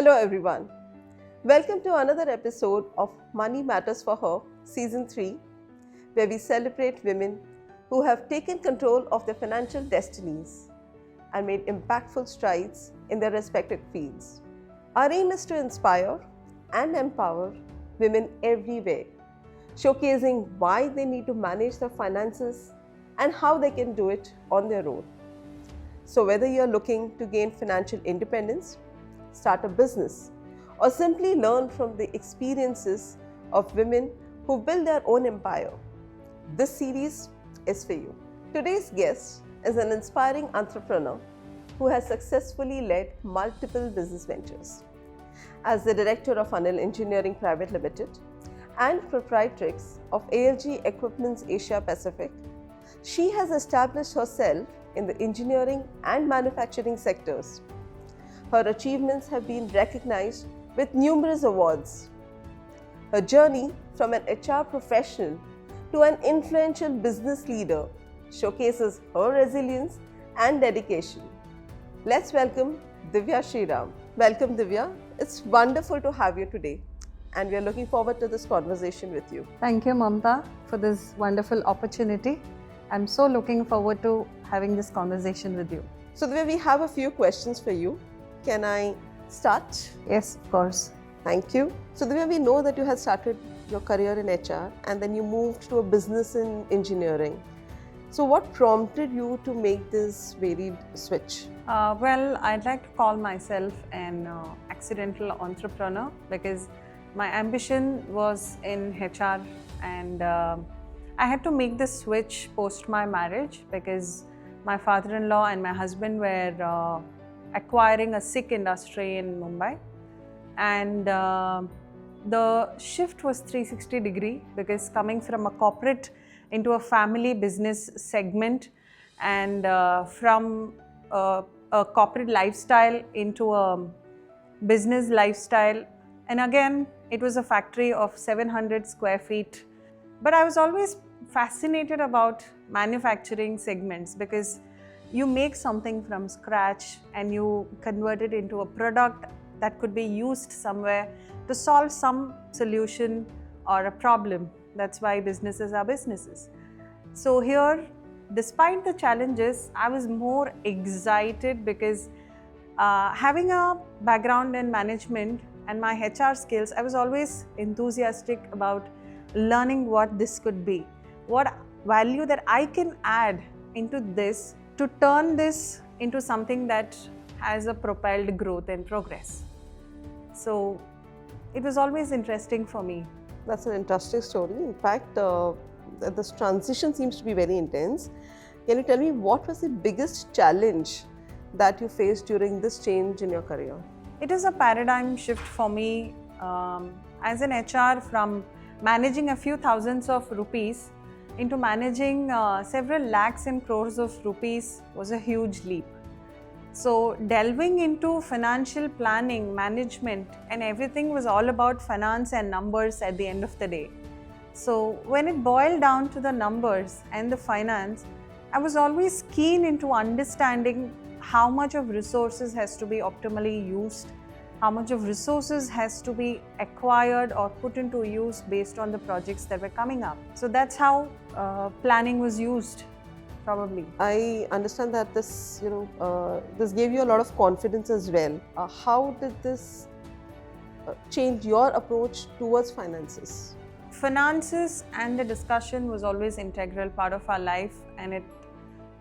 Hello everyone. Welcome to another episode of Money Matters for Her, Season 3, where we celebrate women who have taken control of their financial destinies and made impactful strides in their respective fields. Our aim is to inspire and empower women everywhere, showcasing why they need to manage their finances and how they can do it on their own. So whether you're looking to gain financial independence, start a business, or simply learn from the experiences of women who build their own empire, this series is for you. Today's guest is an inspiring entrepreneur who has successfully led multiple business ventures. As the director of Anil Engineering Private Limited and proprietrix of ALG Equipments Asia Pacific, she has established herself in the engineering and manufacturing sectors. Her achievements have been recognized with numerous awards. Her journey from an HR professional to an influential business leader showcases her resilience and dedication. Let's welcome Dhivya Sriram. Welcome Dhivya. It's wonderful to have you today and we are looking forward to this conversation with you. Thank you, Mamta, for this wonderful opportunity. I'm so looking forward to having this conversation with you. So Dhivya, we have a few questions for you. Can I start? Yes, of course. Thank you. So Dhivya, we know that you had started your career in HR and then you moved to a business in engineering. So what prompted you to make this varied switch? Well, I'd like to call myself an accidental entrepreneur because my ambition was in HR and I had to make this switch post my marriage because my father-in-law and my husband were acquiring a sick industry in Mumbai, and the shift was 360 degree because coming from a corporate into a family business segment and from a corporate lifestyle into a business lifestyle, and again it was a factory of 700 square feet. But I was always fascinated about manufacturing segments because you make something from scratch and you convert it into a product that could be used somewhere to solve some solution or a problem. That's why businesses are businesses. So here, despite the challenges, I was more excited because having a background in management and my HR skills, I was always enthusiastic about learning what this could be, what value that I can add into this to turn this into something that has a propelled growth and progress. So it was always interesting for me. That's an interesting story. In fact, this transition seems to be very intense. Can you tell me what was the biggest challenge that you faced during this change in your career? It is a paradigm shift for me as an HR, from managing a few thousands of rupees into managing several lakhs and crores of rupees was a huge leap. So delving into financial planning, management and everything was all about finance and numbers at the end of the day. So when it boiled down to the numbers and the finance, I was always keen into understanding how much of resources has to be optimally used, how much of resources has to be acquired or put into use based on the projects that were coming up. So that's how planning was used, probably. I understand that this, this gave you a lot of confidence as well. How did this change your approach towards finances? Finances and the discussion was always an integral part of our life, and it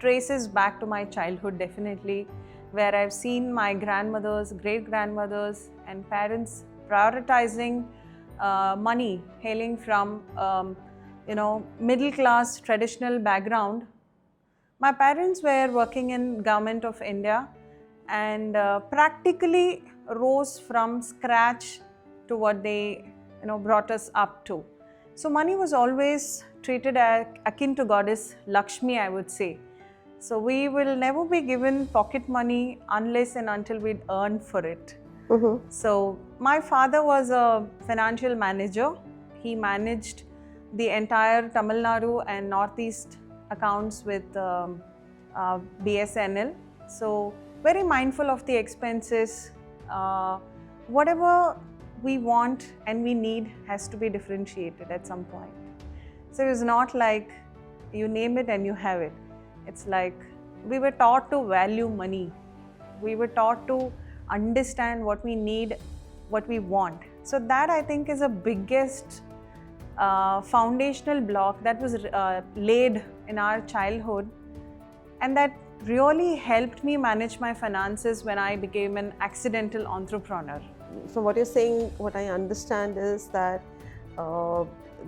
traces back to my childhood definitely, where I've seen my grandmothers, great-grandmothers and parents prioritizing money, hailing from middle-class traditional background. My parents were working in Government of India and practically rose from scratch to what they brought us up to. So money was always treated as akin to goddess Lakshmi, I would say. So we will never be given pocket money unless and until we earn for it. Mm-hmm. So my father was a financial manager. He managed the entire Tamil Nadu and Northeast accounts with BSNL. So very mindful of the expenses, whatever we want and we need has to be differentiated at some point. So it's not like you name it and you have it. It's like we were taught to value money. We were taught to understand what we need, what we want. So that, I think, is a biggest foundational block that was laid in our childhood, and that really helped me manage my finances when I became an accidental entrepreneur. From what you're saying, what I understand is that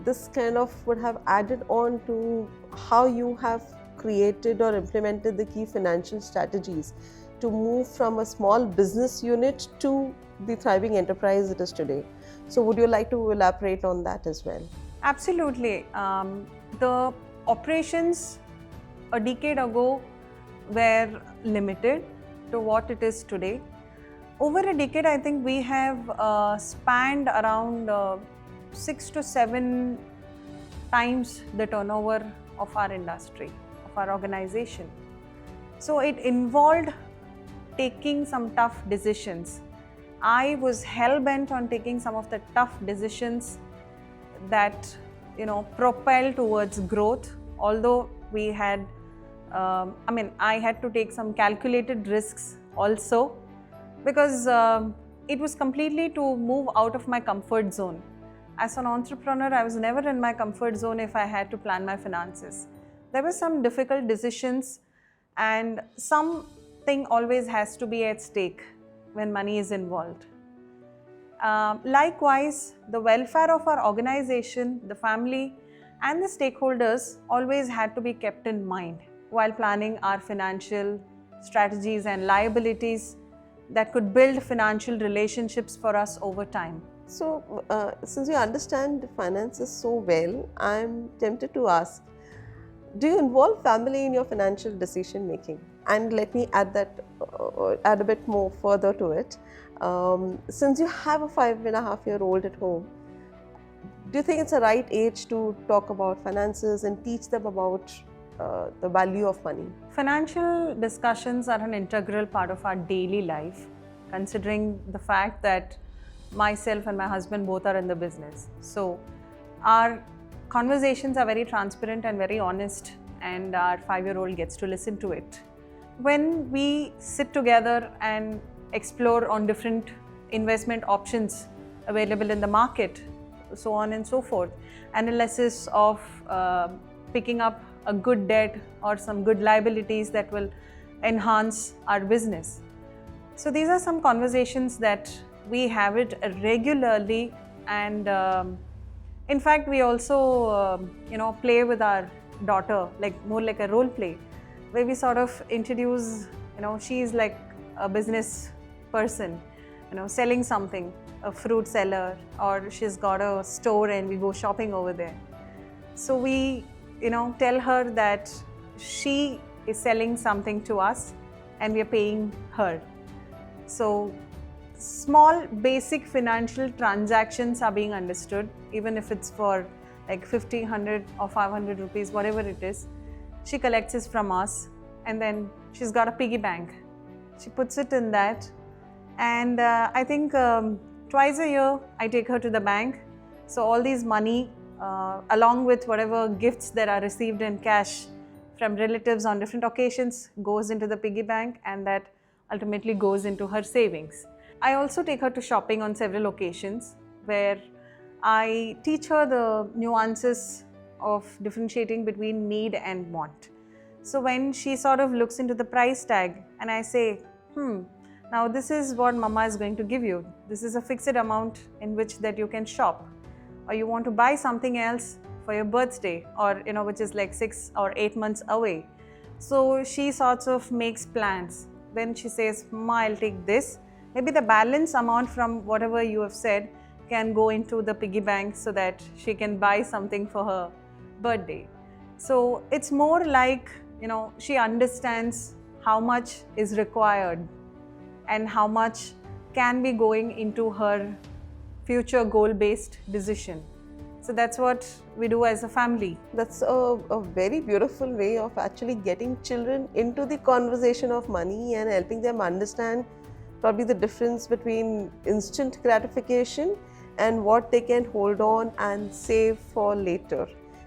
this kind of would have added on to how you have created or implemented the key financial strategies to move from a small business unit to the thriving enterprise it is today. So would you like to elaborate on that as well? Absolutely. The operations a decade ago were limited to what it is today. Over a decade, I think we have spanned around 6 to 7 times the turnover of our industry, of our organization. So it involved taking some tough decisions. I was hell-bent on taking some of the tough decisions that, propel towards growth, although we had I had to take some calculated risks also, because it was completely to move out of my comfort zone. As an entrepreneur, I was never in my comfort zone if I had to plan my finances. There were some difficult decisions, and something always has to be at stake when money is involved. Likewise, the welfare of our organization, the family, and the stakeholders always had to be kept in mind while planning our financial strategies and liabilities that could build financial relationships for us over time. So, since you understand finances so well, I'm tempted to ask, do you involve family in your financial decision making? And let me add a bit more further to it. Since you have a 5.5-year-old at home, do you think it's the right age to talk about finances and teach them about the value of money? Financial discussions are an integral part of our daily life, considering the fact that myself and my husband both are in the business. So our conversations are very transparent and very honest, and our 5-year-old gets to listen to it. When we sit together and explore on different investment options available in the market, so on and so forth, analysis of picking up a good debt or some good liabilities that will enhance our business. So these are some conversations that we have it regularly, and in fact we also play with our daughter, more like a role play, where we sort of introduce, she's like a business person, selling something, a fruit seller, or she's got a store and we go shopping over there. So we tell her that she is selling something to us and we are paying her. So small basic financial transactions are being understood, even if it's for like 50, 100 or 500 rupees, whatever it is. She collects it from us, and then she's got a piggy bank. She puts it in that, and I think twice a year I take her to the bank. So all these money, along with whatever gifts that are received in cash from relatives on different occasions, goes into the piggy bank, and that ultimately goes into her savings. I also take her to shopping on several occasions, where I teach her the nuances of differentiating between need and want. So when she sort of looks into the price tag and I say, now this is what mama is going to give you. This is a fixed amount in which that you can shop, or you want to buy something else for your birthday, or which is like 6 or 8 months away. So she sort of makes plans. Then she says, Mama, I'll take this. Maybe the balance amount from whatever you have said can go into the piggy bank so that she can buy something for her birthday. So it's more like, she understands how much is required and how much can be going into her future goal-based decision. So that's what we do as a family. That's a very beautiful way of actually getting children into the conversation of money and helping them understand probably the difference between instant gratification and what they can hold on and save for later.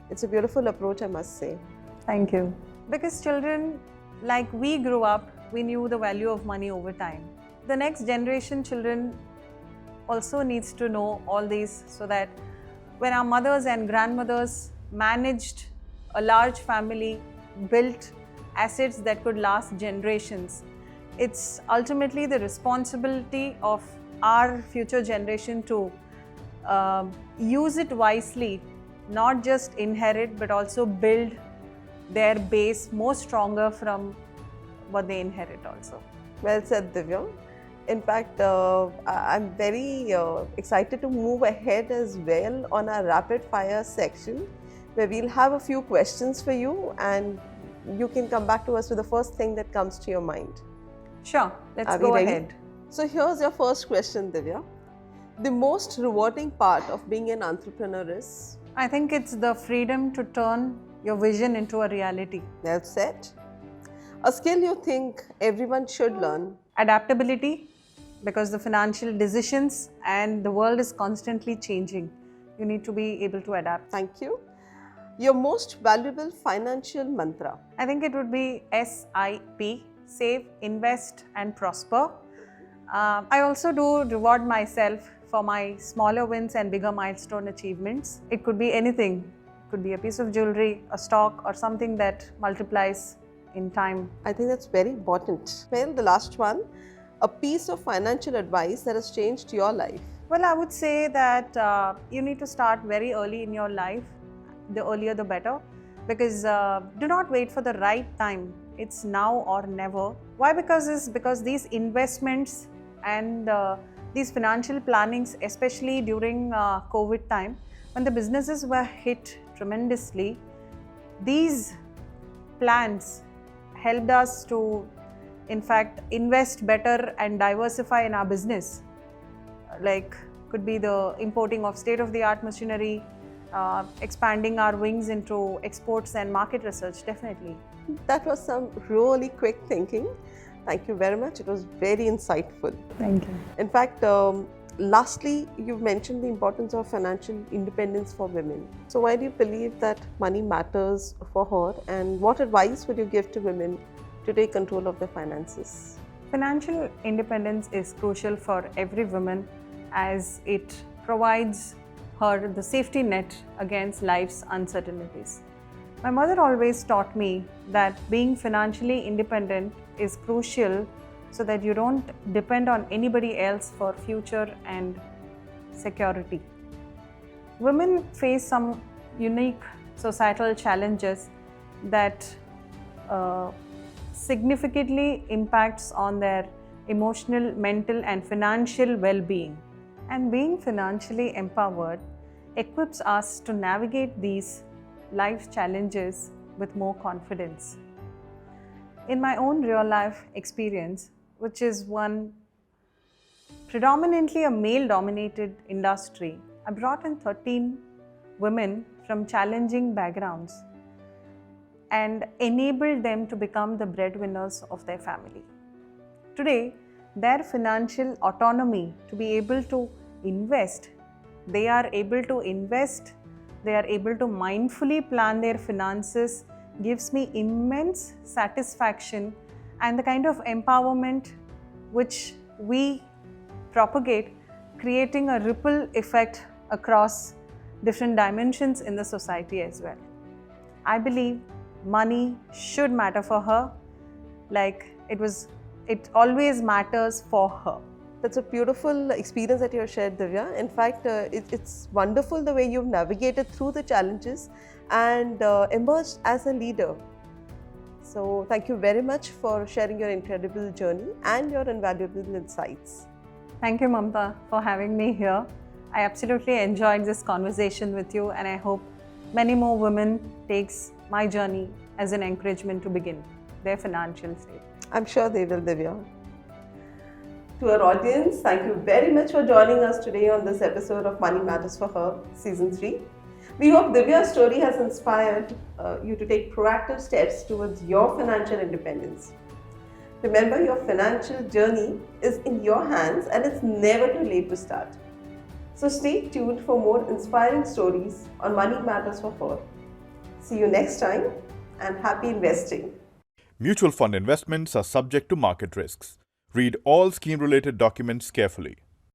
It's a beautiful approach, I must say. Thank you. Because children, like we grew up, we knew the value of money over time. The next generation children also needs to know all these, so that when our mothers and grandmothers managed a large family, built assets that could last generations, it's ultimately the responsibility of our future generation to use it wisely, not just inherit but also build their base more stronger from what they inherit also. Well said, Divya. In fact, I'm very excited to move ahead as well on our rapid fire section, where we'll have a few questions for you and you can come back to us with the first thing that comes to your mind. Sure, let's Are we go ready? ahead. So here's your first question, Divya. The most rewarding part of being an entrepreneur is? I think it's the freedom to turn your vision into a reality. Well said. A skill you think everyone should learn? Adaptability, because the financial decisions and the world is constantly changing. You need to be able to adapt. Thank you. Your most valuable financial mantra? I think it would be SIP, save, invest and prosper. I also do reward myself for my smaller wins and bigger milestone achievements. It could be anything. It could be a piece of jewelry, a stock, or something that multiplies in time. I think that's very important. Well, the last one, a piece of financial advice that has changed your life? Well, I would say that you need to start very early in your life. The earlier the better, because do not wait for the right time. It's now or never. Why? Because these investments and these financial plannings, especially during COVID time, when the businesses were hit tremendously, these plans helped us to, in fact, invest better and diversify in our business. Like, could be the importing of state-of-the-art machinery, expanding our wings into exports and market research, definitely. That was some really quick thinking. Thank you very much. It was very insightful. Thank you. In fact, lastly, you've mentioned the importance of financial independence for women. So why do you believe that money matters for her, and what advice would you give to women to take control of their finances? Financial independence is crucial for every woman, as it provides her the safety net against life's uncertainties. My mother always taught me that being financially independent is crucial so that you don't depend on anybody else for future and security. Women face some unique societal challenges that significantly impacts on their emotional, mental and financial well-being. And being financially empowered equips us to navigate these life challenges with more confidence. In my own real life experience, which is one predominantly a male-dominated industry, I brought in 13 women from challenging backgrounds and enabled them to become the breadwinners of their family. Today, their financial autonomy to be able to invest, they are able to mindfully plan their finances, gives me immense satisfaction, and the kind of empowerment which we propagate, creating a ripple effect across different dimensions in the society as well. I believe money should matter for her, like it always matters for her. That's a beautiful experience that you have shared, Divya. In fact, it's wonderful the way you've navigated through the challenges and emerged as a leader. So thank you very much for sharing your incredible journey and your invaluable insights. Thank you, Mamta, for having me here. I absolutely enjoyed this conversation with you, and I hope many more women takes my journey as an encouragement to begin their financial state. I'm sure they will, Divya. To our audience, thank you very much for joining us today on this episode of Money Matters for Her, Season 3. We hope Divya's story has inspired you to take proactive steps towards your financial independence. Remember, your financial journey is in your hands and it's never too late to start. So stay tuned for more inspiring stories on Money Matters for Her. See you next time and happy investing. Mutual fund investments are subject to market risks. Read all scheme-related documents carefully.